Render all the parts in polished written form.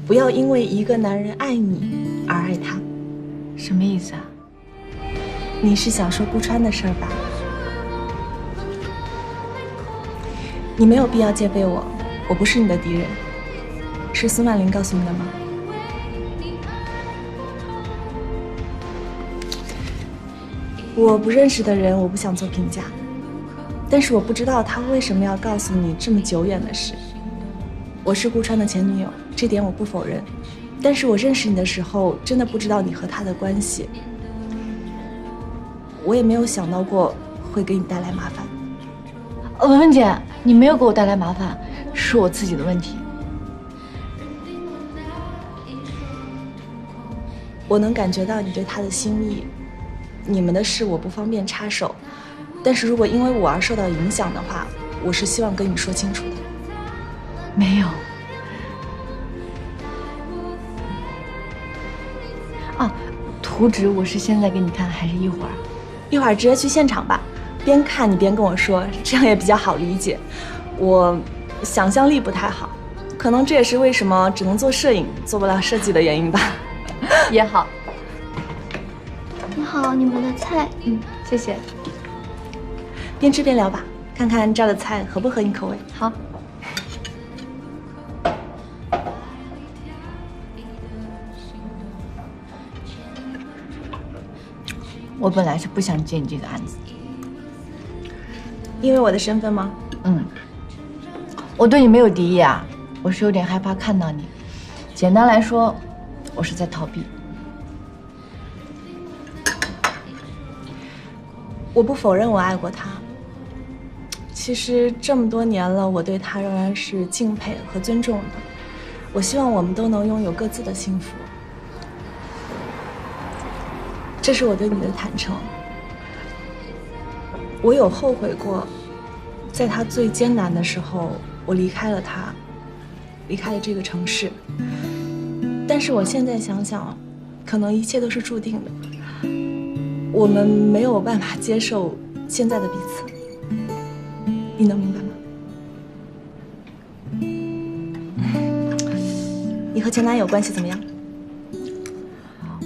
不要因为一个男人爱你而爱他。什么意思啊？你是想说顾川的事儿吧？你没有必要戒备我，我不是你的敌人。是孙万林告诉你的吗？我不认识的人，我不想做评价。但是我不知道他为什么要告诉你这么久远的事。我是顾川的前女友，这点我不否认。但是我认识你的时候，真的不知道你和他的关系。我也没有想到过会给你带来麻烦。文文姐，你没有给我带来麻烦，是我自己的问题。我能感觉到你对他的心意，你们的事我不方便插手，但是如果因为我而受到影响的话，我是希望跟你说清楚的。没有。啊，图纸我是现在给你看，还是一会儿？一会儿直接去现场吧，边看你边跟我说，这样也比较好理解。我想象力不太好，可能这也是为什么只能做摄影，做不了设计的原因吧。也好。你好，你们的菜。谢谢。边吃边聊吧，看看这儿的菜合不合你口味。好。我本来是不想接你这个案子，因为我的身份吗？我对你没有敌意啊，我是有点害怕看到你。简单来说，我是在逃避。我不否认我爱过他。其实这么多年了，我对他仍然是敬佩和尊重的。我希望我们都能拥有各自的幸福。这是我对你的坦诚。我有后悔过，在他最艰难的时候，我离开了他，离开了这个城市。但是我现在想想，可能一切都是注定的。我们没有办法接受现在的彼此，你能明白吗？你和前男友关系怎么样？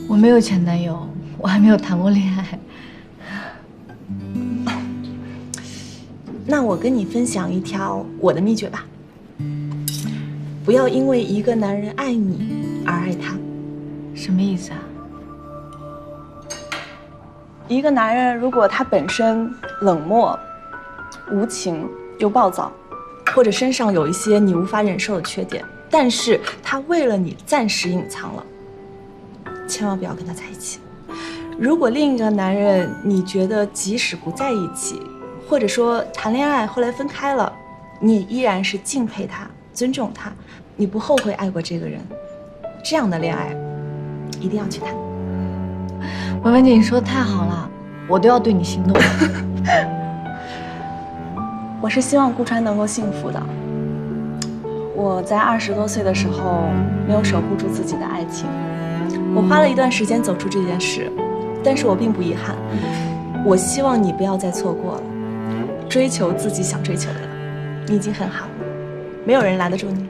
我没有前男友，我还没有谈过恋爱。那我跟你分享一条我的秘诀吧。不要因为一个男人爱你而爱他。什么意思啊？一个男人如果他本身冷漠、无情又暴躁，或者身上有一些你无法忍受的缺点，但是他为了你暂时隐藏了，千万不要跟他在一起。如果另一个男人你觉得即使不在一起，或者说谈恋爱后来分开了，你也依然是敬佩他、尊重他，你不后悔爱过这个人，这样的恋爱一定要去谈。文文姐，你说的太好了，我都要对你心动。我是希望顾川能够幸福的。我在20多岁的时候没有守护住自己的爱情，我花了一段时间走出这件事，但是我并不遗憾。我希望你不要再错过了，追求自己想追求的，你已经很好了，没有人拦得住你。